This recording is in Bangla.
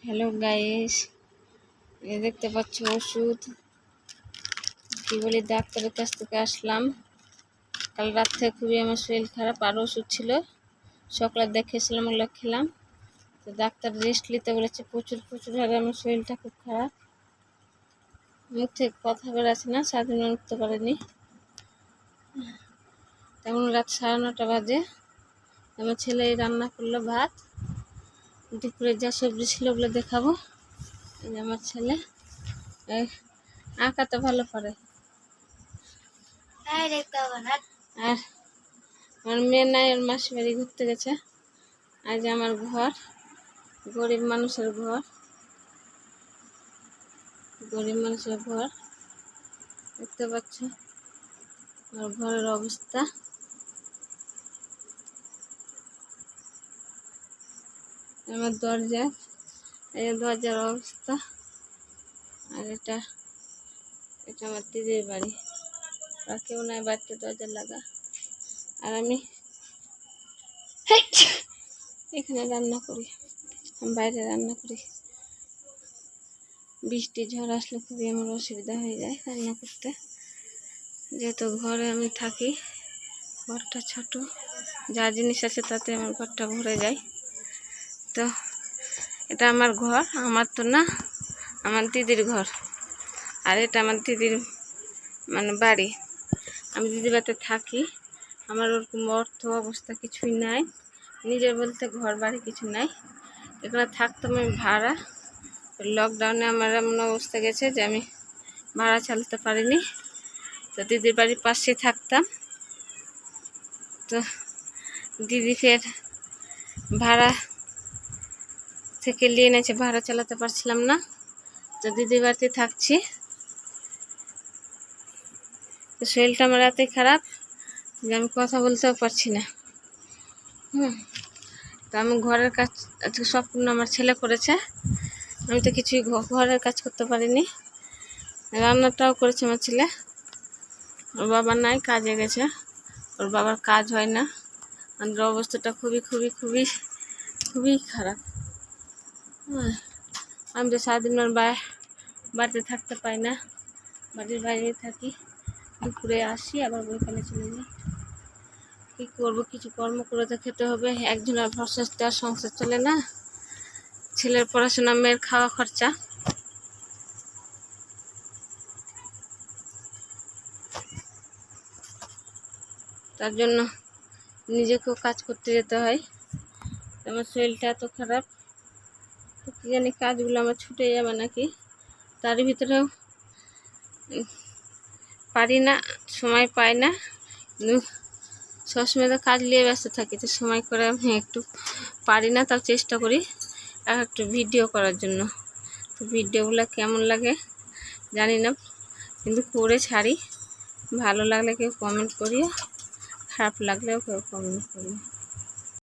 হ্যালো গাইস, এই দেখতে পাচ্ছ ওষুধ। কি বলি, ডাক্তারের কাছ থেকে আসলাম। কাল রাত থেকে খুবই আমার শরীর খারাপ, আর ওষুধ ছিল সকালে দেখেছিলাম, ওগুলো খেলাম। তো ডাক্তার রেস্ট নিতে বলেছে প্রচুরভাবে। আমার শরীরটা খুব খারাপ, মুখ থেকে কথা বেরোচ্ছে না, সারাদিন উঠতে পারেনি। তেমন রাত 9:30 বাজে আমার ছেলে রান্না করলো ভাত, দুপুরে যা সবজি ছিল ওগুলো দেখাবো। এই যে আমার ছেলে আঁকা তো ভালো পারে, আর আমার মেয়ে নাই, ওর মাসি বাড়ি ঘুরতে গেছে। আর যে আমার ঘর, গরিব মানুষের ঘর দেখতে পাচ্ছ আমার ঘরের অবস্থা। আমার দরজার অবস্থা। আর এটা আমার দিদির বাড়ি, আর কেউ নাই বাড়িতে দরজা লাগা। আর আমি এখানে রান্না করি, বাইরে রান্না করি। বৃষ্টি ঝড় আসলে খুবই আমার অসুবিধা হয়ে যায় রান্না করতে, যেহেতু ঘরে আমি থাকি। ঘরটা ছোট, যা জিনিস আছে তাতে আমার ঘরটা ভরে যায়। তো এটা আমার ঘর, আমার তো না, আমার দিদির ঘর। আর এটা আমার দিদির বাড়ি। আমি দিদির বাড়িতে থাকি। আমার ওরকম অর্থ অবস্থা কিছুই নাই, নিজের বলতে ঘর বাড়ি কিছু নাই। এখানে থাকতাম আমি ভাড়া। লকডাউনে আমার এমন অবস্থা গেছে যে আমি ভাড়া চালাতে পারিনি। তো দিদির বাড়ির পাশে থাকতাম। তো দিদি ফের ভাড়া থেকে নিয়ে এনেছে, ভাড়া চালাতে পারছিলাম না, তো দিদির বাড়িতে থাকছি। তো শরীরটা আমার এতই খারাপ যে আমি কথা বলতেও পারছি না। তো আমি ঘরের কাজ আজকে সম্পূর্ণ আমার ছেলে করেছে, আমি তো কিছুই ঘরের কাজ করতে পারিনি। রান্নাটাও করেছে আমার ছেলে। ওর বাবা নাই, কাজে গেছে, ওর বাবার কাজ হয় না। আমাদের অবস্থাটা খুবই খুবই খুবই খুবই খারাপ। আমি তো সারাদিন বাড়িতে থাকতে পাই না, বাড়ির বাইরে থাকি। দুপুরে আসি, আবার বইকালে চলে যাই। কী করবো, কিছু কর্ম করে তো খেতে হবে। একজনের ভরসাতে আর সংসার চলে না। ছেলের পড়াশোনা, মেয়ের খাওয়া খরচা। তার জন্য নিজেকেও কাজ করতে যেতে হয়। আমার শরীরটা এত খারাপ, কি জানি কাজগুলো আমার ছুটে যাবে নাকি। তার ভিতরেও পারি না, সময় পাই না। কিন্তু সবসময় তো কাজ নিয়ে ব্যস্ত থাকি, তো সময় করে আমি একটু পারি না। তাও চেষ্টা করি একটু ভিডিও করার জন্য। তো ভিডিওগুলো কেমন লাগে জানি না, কিন্তু করে ছাড়ি। ভালো লাগলে কেউ কমেন্ট করিও, খারাপ লাগলেও কেউ কমেন্ট করিও।